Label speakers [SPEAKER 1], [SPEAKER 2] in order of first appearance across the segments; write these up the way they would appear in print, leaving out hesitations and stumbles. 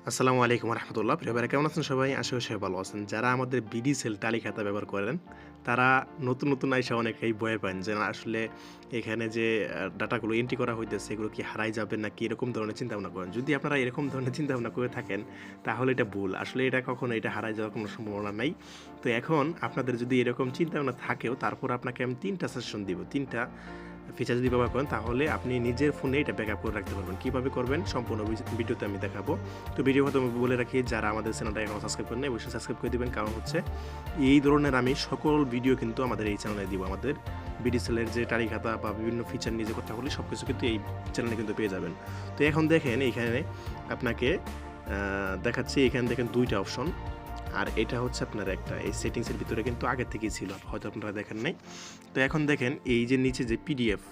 [SPEAKER 1] আসসালামু আলাইকুম রহমতুল্লাহ। প্রিয় ভাইরা কেমন আছেন সবাই? আশা করি সবাই ভালো আছেন। যারা আমাদের বিডিসেল টালি খাতা ব্যবহার করেন, তারা নতুন আইসা অনেকেই ভয় পান যে না আসলে এখানে যে ডাটাগুলো এন্ট্রি করা হইতেছে এগুলো কি হারাই যাবে নাকি এরকম ধরনের চিন্তাভাবনা করেন। যদি আপনারা এরকম ধরনের চিন্তাভাবনা করে থাকেন তাহলে এটা ভুল। আসলে এটা কখনো এটা হারাই যাওয়ার কোনো সম্ভাবনা নাই। তো এখন আপনাদের যদি এরকম চিন্তাভাবনা থাকেও তারপর আপনাকে আমি ৩টা সাজেশন দিব। ৩টা ফিচার যদি ব্যবহার করেন তাহলে আপনি নিজের ফোনে এটা ব্যাকআপ করে রাখতে পারবেন। কীভাবে করবেন সম্পূর্ণ ভিডিওতে আমি দেখাবো। তো ভিডিও প্রথমে বলে রাখি, যারা আমাদের চ্যানেলটা এখনো সাবস্ক্রাইব করেন অবশ্যই সাবস্ক্রাইব করে দিবেন, কারণ হচ্ছে এই ধরনের আমি সকল ভিডিও কিন্তু আমাদের এই চ্যানেলে দিব। আমাদের বিডিসেলের যে টালি খাতা বা বিভিন্ন ফিচার নিয়ে যে কথা বলি সব কিছু কিন্তু এই চ্যানেলে কিন্তু পেয়ে যাবেন। তো এখন দেখেন এখানে আপনাকে দেখাচ্ছি, এখানে দেখেন 2টা অপশন, আর এটা হচ্ছে আপনার একটা এই সেটিংসের ভিতরে কিন্তু আগে থেকেই ছিল, হয়তো আপনারা দেখেন নাই। তো এখন দেখেন এই যে নিচে যে পিডিএফ,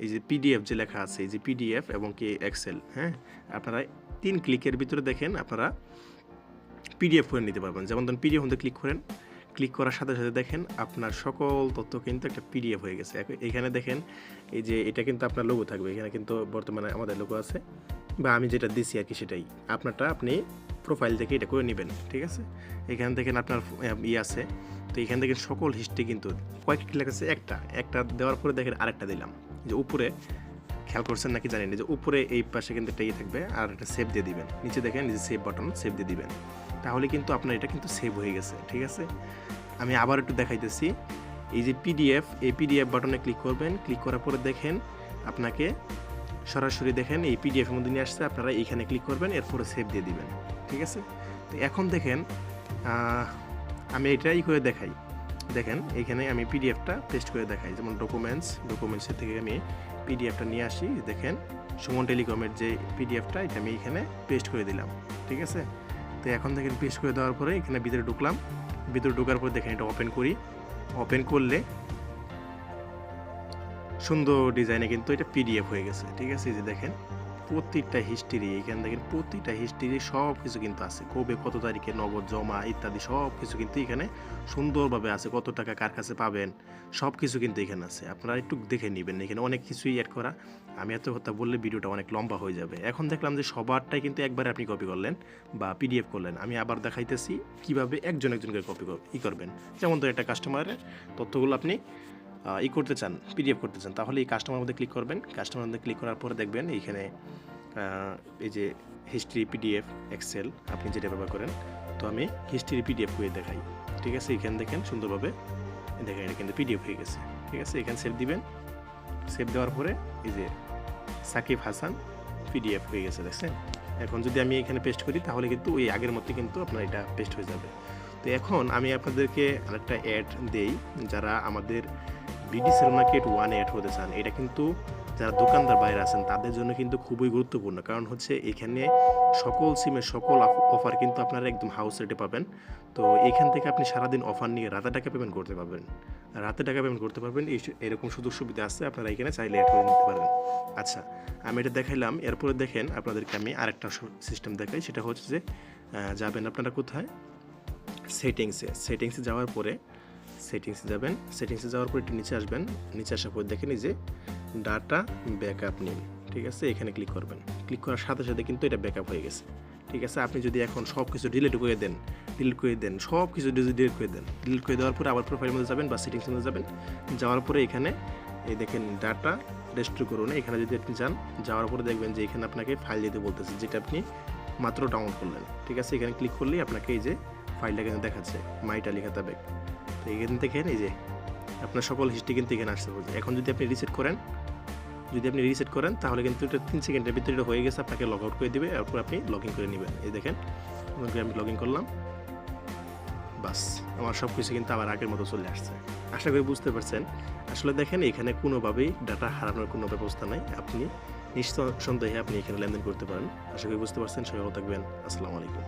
[SPEAKER 1] এই যে পিডিএফ যে লেখা আছে, এই যে পিডিএফ এবং কি এক্সেল, হ্যাঁ আপনারা 3 ক্লিকের ভিতরে দেখেন আপনারা পিডিএফ করে নিতে পারবেন। যেমন ধরুন পিডিএফ মধ্যে ক্লিক করেন, ক্লিক করার সাথে সাথে দেখেন আপনার সকল তথ্য কিন্তু একটা পিডিএফ হয়ে গেছে। এখানে দেখেন এই যে এটা কিন্তু আপনার লোগো থাকবে, এখানে কিন্তু বর্তমানে আমাদের লোগো আছে বা আমি যেটা দিছি আর কি সেটাই। আপনারটা আপনি প্রোফাইল থেকে এটা করে নেবেন, ঠিক আছে। এখান থেকে আপনার আছে, তো এখান থেকে সকল হিস্ট্রি কিন্তু কয়েকটি লেখা আছে, একটা দেওয়ার পরে দেখেন আরেকটা দিলাম, যে উপরে খেয়াল করছেন নাকি জানেন, যে উপরে এই পাশে কিন্তু একটা থাকবে আর একটা সেভ দিয়ে দিবেন, নিচে দেখেন যে সেভ বাটন, সেভ দিয়ে দিবেন, তাহলে কিন্তু আপনার এটা কিন্তু সেভ হয়ে গেছে, ঠিক আছে। আমি আবার একটু দেখাইতেছি, এই যে পিডিএফ, এই পিডিএফ বাটনে ক্লিক করবেন, ক্লিক করার পরে দেখেন আপনাকে সরাসরি দেখেন এই পিডিএফের মধ্যে নিয়ে আসছে, আপনারা এইখানে ক্লিক করবেন, এরপরে সেভ দিয়ে দিবেন, ঠিক আছে। তো এখন দেখেন আমি এটাই করে দেখাই, দেখেন এখানে আমি পিডিএফটা পেস্ট করে দেখাই, যেমন ডকুমেন্টসের থেকে আমি পিডিএফটা নিয়ে আসি, দেখেন সুমন টেলিকমের যে পিডিএফটা এটা আমি এখানে পেস্ট করে দিলাম, ঠিক আছে। তো এখন দেখেন পেস্ট করে দেওয়ার পরে এখানে ভিতরে ঢুকলাম, ভিতরে ঢোকার পরে দেখেন এটা ওপেন করি, ওপেন করলে সুন্দর ডিজাইনে কিন্তু এটা পিডিএফ হয়ে গেছে, ঠিক আছে। যে দেখেন প্রত্যেকটা হিস্ট্রি, এখানে দেখেন প্রত্যেকটা হিস্ট্রি সব কিছু কিন্তু আছে, কবে কত তারিখে নগদ জমা ইত্যাদি সব কিছু কিন্তু এখানে সুন্দরভাবে আছে, কত টাকা কার কাছে পাবেন সব কিছু কিন্তু এখানে আছে, আপনারা একটু দেখে নেবেন। এখানে অনেক কিছুই অ্যাড করা, আমি এত কথা বললে ভিডিওটা অনেক লম্বা হয়ে যাবে। এখন দেখলাম যে সবারটাই কিন্তু একবারে আপনি কপি করলেন বা পিডিএফ করলেন, আমি আবার দেখাইতেছি কিভাবে একজন করে কপি করবেন। যেমন তো একটা কাস্টমারের তথ্যগুলো আপনি করতে চান, পিডিএফ করতে চান, তাহলে এই কাস্টমার মধ্যে ক্লিক করবেন, কাস্টমার মধ্যে ক্লিক করার পরে দেখবেন এইখানে এই যে হিস্ট্রি পিডিএফ এক্সেল আপনি যেটা ব্যবহার করেন, তো আমি হিস্ট্রি পিডিএফ করে দেখাই, ঠিক আছে। এখানে দেখেন সুন্দরভাবে দেখেন এটা কিন্তু পিডিএফ হয়ে গেছে, ঠিক আছে। এখানে সেভ দিবেন, সেভ দেওয়ার পরে এই যে সাকিব হাসান পিডিএফ হয়ে গেছে, দেখছেন। এখন যদি আমি এখানে পেস্ট করি তাহলে কিন্তু ওই আগের মধ্যে কিন্তু আপনার এটা পেস্ট হয়ে যাবে। তো এখন আমি আপনাদেরকে আরেকটা অ্যাড দেই, যারা আমাদের বিডিসেল মার্কেট 1 অ্যাড হতে চান, এটা কিন্তু যারা দোকানদার বাইরে আছেন তাদের জন্য কিন্তু খুবই গুরুত্বপূর্ণ, কারণ হচ্ছে এখানে সকল সিমের সকল অফার কিন্তু আপনারা একদম হাউস রেটে পাবেন। তো এখান থেকে আপনি সারাদিন অফার নিয়ে রাতে টাকা পেমেন্ট করতে পারবেন, এরকম সুযোগ সুবিধা আছে, আপনারা এখানে চাইলে অ্যাড করে নিতে পারেন। আচ্ছা, আমি এটা দেখাইলাম, এরপরে দেখেন আপনাদেরকে আমি আরেকটা সিস্টেম দেখাই, সেটা হচ্ছে যে যাবেন আপনারা কোথায়, সেটিংসে যাওয়ার পরে সেটিংসে যাওয়ার পরে একটু নিচে আসবেন, নিচে আসার পর দেখেন এই যে ডাটা ব্যাকআপ নিন, ঠিক আছে। এখানে ক্লিক করবেন, ক্লিক করার সাথে সাথে কিন্তু এটা ব্যাকআপ হয়ে গেছে, ঠিক আছে। আপনি যদি এখন সব কিছু ডিলিট করে দেন সব কিছু ডিলিট করে দেওয়ার পরে আবার প্রোফাইলের মধ্যে যাবেন বা সেটিংসের মধ্যে যাওয়ার পরে এখানে এই দেখেন ডাটা রেস্টোর করুন, এখানে যদি আপনি যাওয়ার পরে দেখবেন যে এখানে আপনাকে ফাইল দিতে বলতেছে, যেটা আপনি মাত্র ডাউনলোড করলেন, ঠিক আছে। এখানে ক্লিক করলেই আপনাকে এই যে ফাইলটা এখানে দেখাচ্ছে মাই টালি খাতা ব্যাক, তো এখান থেকে এই যে আপনার সকল হিস্ট্রি কিন্তু এখানে আসতে পারবে। এখন যদি আপনি রিসেট করেন তাহলে কিন্তু এটা 3 সেকেন্ডের ভিতরে এটা হয়ে গেছে, আপনাকে লগ আউট করে দিবে, এরপর আপনি লগ ইন করে নেবেন। এই দেখেন আমি লগ ইন করলাম, বাস আমার সব কিছু কিন্তু আবার আগের মতো চলে আসছে। আশা করি বুঝতে পারছেন। আসলে দেখেন এখানে কোনোভাবেই ডাটা হারানোর কোনো ব্যবস্থা নাই, আপনি নিঃসন্দেহে আপনি এখানে লেনদেন করতে পারেন। আশা করি বুঝতে পারছেন। সবাই ভালো থাকবেন। আসসালামু আলাইকুম।